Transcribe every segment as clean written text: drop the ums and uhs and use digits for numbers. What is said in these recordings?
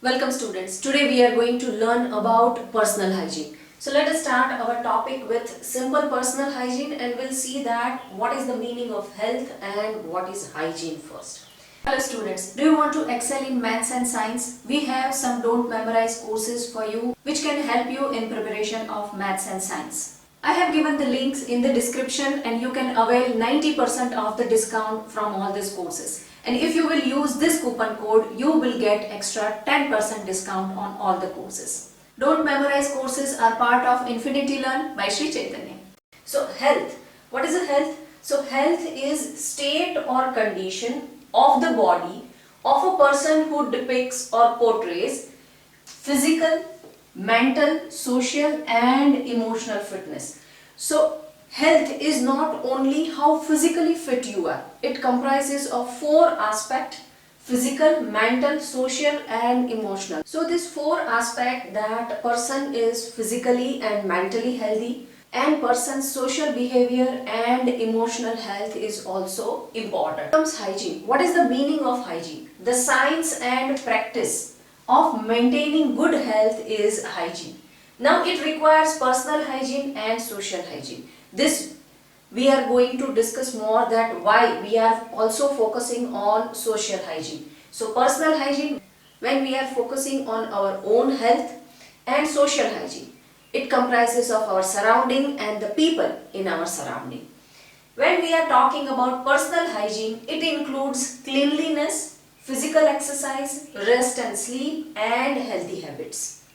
Welcome students. Today we are going to learn about personal hygiene. So let us start our topic with simple personal hygiene and we'll see that what is the meaning of health and what is hygiene first. Hello students, do you want to excel in maths and science? We have some don't memorize courses for you which can help you in preparation of maths and science. I have given the links in the description and you can avail 90% of the discount from all these courses. And if you will use this coupon code, you will get extra 10% discount on all the courses. Don't memorize courses are part of Infinity Learn by Sri Chaitanya. So health. What is a health? So health is state or condition of the body of a person who depicts or portrays physical, mental, social and emotional fitness. So health is not only how physically fit you are. It comprises of four aspects: physical, mental, social and emotional. So these four aspects, that person is physically and mentally healthy and person's social behavior and emotional health is also important. Comes hygiene. What is the meaning of hygiene? The science and practice of maintaining good health is hygiene. Now it requires personal hygiene and social hygiene. This we are going to discuss more, that why we are also focusing on social hygiene. So personal hygiene, when we are focusing on our own health, and social hygiene, it comprises of our surrounding and the people in our surrounding. When we are talking about personal hygiene, it includes cleanliness, physical exercise, rest and sleep and healthy habits.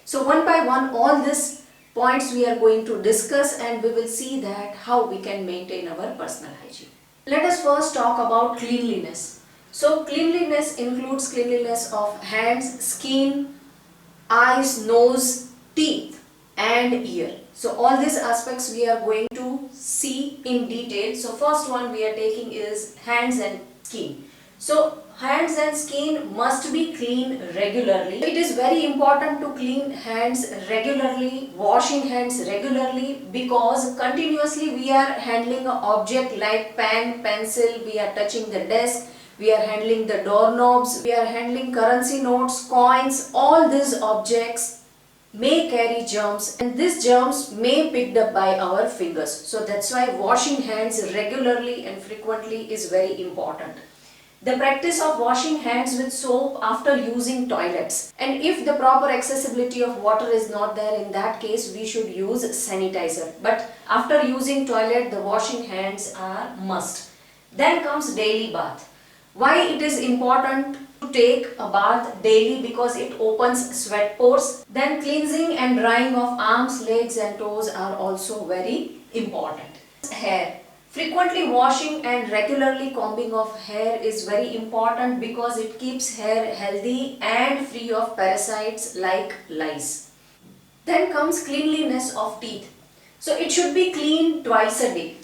So one by one all these points we are going to discuss and we will see that how we can maintain our personal hygiene. Let us first talk about cleanliness. So cleanliness includes cleanliness of hands, skin, eyes, nose, teeth and ear. So all these aspects we are going to see in detail. So first one we are taking is hands and skin. So hands and skin must be cleaned regularly. It is very important to clean hands regularly, washing hands regularly, because continuously we are handling an object like pen, pencil, we are touching the desk, we are handling the doorknobs, we are handling currency notes, coins. All these objects may carry germs and these germs may be picked up by our fingers. So that's why washing hands regularly and frequently is very important. The practice of washing hands with soap after using toilets, and if the proper accessibility of water is not there, in that case we should use sanitizer, but after using toilet the washing hands are must. Then comes daily bath. Why it is important to take a bath daily? Because it opens sweat pores. Then cleansing and drying of arms, legs and toes are also very important. Hair. Frequently washing and regularly combing of hair is very important because it keeps hair healthy and free of parasites like lice. Then comes cleanliness of teeth. So it should be cleaned twice a day.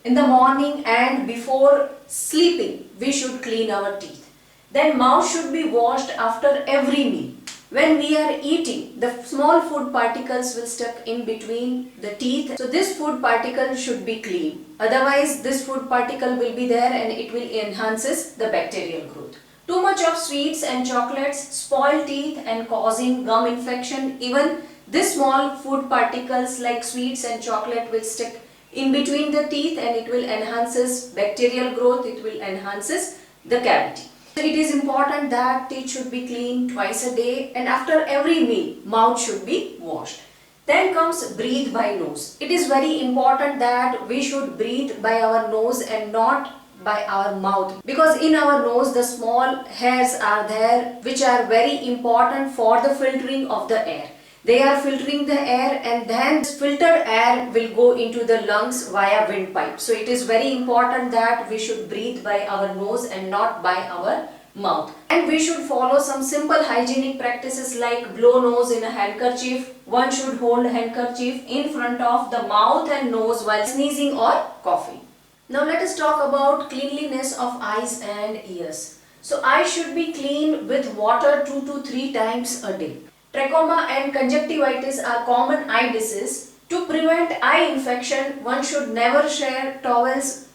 In the morning and before sleeping we should clean our teeth. Then mouth should be washed after every meal. When we are eating, the small food particles will stuck in between the teeth. So this food particle should be clean. Otherwise, this food particle will be there and it will enhances the bacterial growth. Too much of sweets and chocolates spoil teeth and causing gum infection. Even this small food particles like sweets and chocolate will stick in between the teeth and it will enhances bacterial growth. It will enhances the cavity. It is important that teeth should be cleaned twice a day and after every meal mouth should be washed. Then comes breathe by nose. It is very important that we should breathe by our nose and not by our mouth, because in our nose the small hairs are there which are very important for the filtering of the air. They are filtering the air and then this filtered air will go into the lungs via windpipe. So it is very important that we should breathe by our nose and not by our mouth. And we should follow some simple hygienic practices like blow nose in a handkerchief. One should hold handkerchief in front of the mouth and nose while sneezing or coughing. Now let us talk about cleanliness of eyes and ears. So eyes should be cleaned with water 2 to 3 times a day. Trachoma and conjunctivitis are common eye diseases. To prevent eye infection, one should never share towels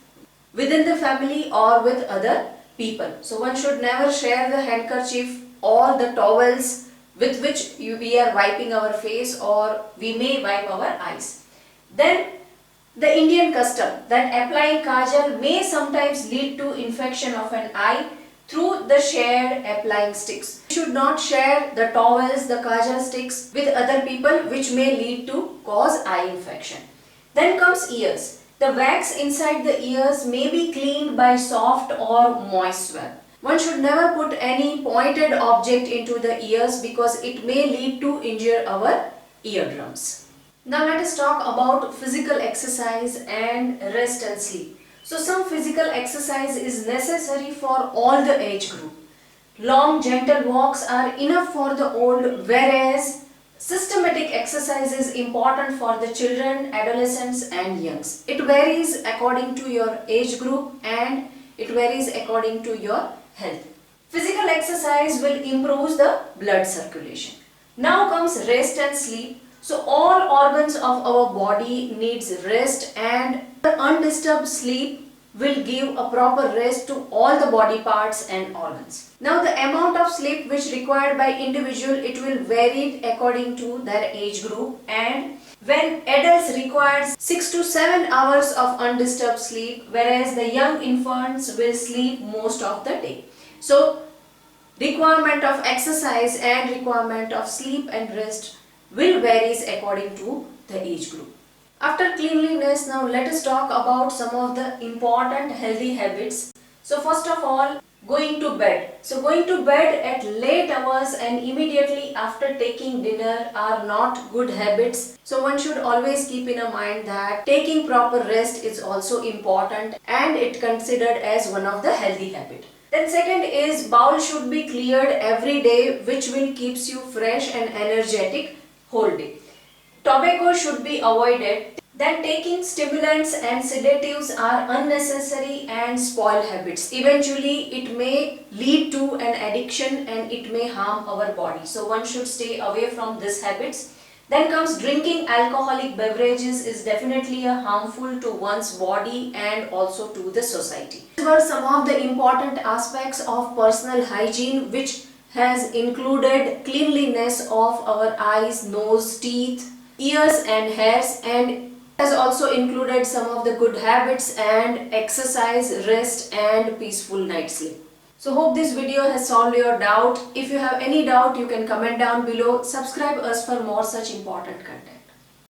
within the family or with other people. So one should never share the handkerchief all the towels with which we are wiping our face, or we may wipe our eyes. Then the Indian custom that applying kajal may sometimes lead to infection of an eye through the shared applying sticks. You should not share the towels, the kajal sticks with other people, which may lead to cause eye infection. Then comes ears. The wax inside the ears may be cleaned by soft or moist swab. One should never put any pointed object into the ears because it may lead to injure our eardrums. Now let us talk about physical exercise and rest and sleep. So some physical exercise is necessary for all the age group. Long gentle walks are enough for the old, whereas systematic exercise is important for the children, adolescents and youngs. It varies according to your age group and it varies according to your health. Physical exercise will improve the blood circulation. Now comes rest and sleep. So all organs of our body needs rest, and undisturbed sleep will give a proper rest to all the body parts and organs. Now the amount of sleep which required by individual, it will vary according to their age group, and when adults require 6 to 7 hours of undisturbed sleep, whereas the young infants will sleep most of the day. So requirement of exercise and requirement of sleep and rest will varies according to the age group. After cleanliness, now let us talk about some of the important healthy habits. So first of all, going to bed. So going to bed at late hours and immediately after taking dinner are not good habits. So one should always keep in mind that taking proper rest is also important and it considered as one of the healthy habits. Then second is bowel should be cleared every day, which will keeps you fresh and energetic whole day. Tobacco should be avoided. Then taking stimulants and sedatives are unnecessary and spoil habits. Eventually it may lead to an addiction and it may harm our body. So one should stay away from these habits. Then comes drinking alcoholic beverages is definitely harmful to one's body and also to the society. These were some of the important aspects of personal hygiene, which has included cleanliness of our eyes, nose, teeth, ears and hairs, and has also included some of the good habits and exercise, rest and peaceful night sleep. So hope this video has solved your doubt. If you have any doubt, you can comment down below. Subscribe us for more such important content.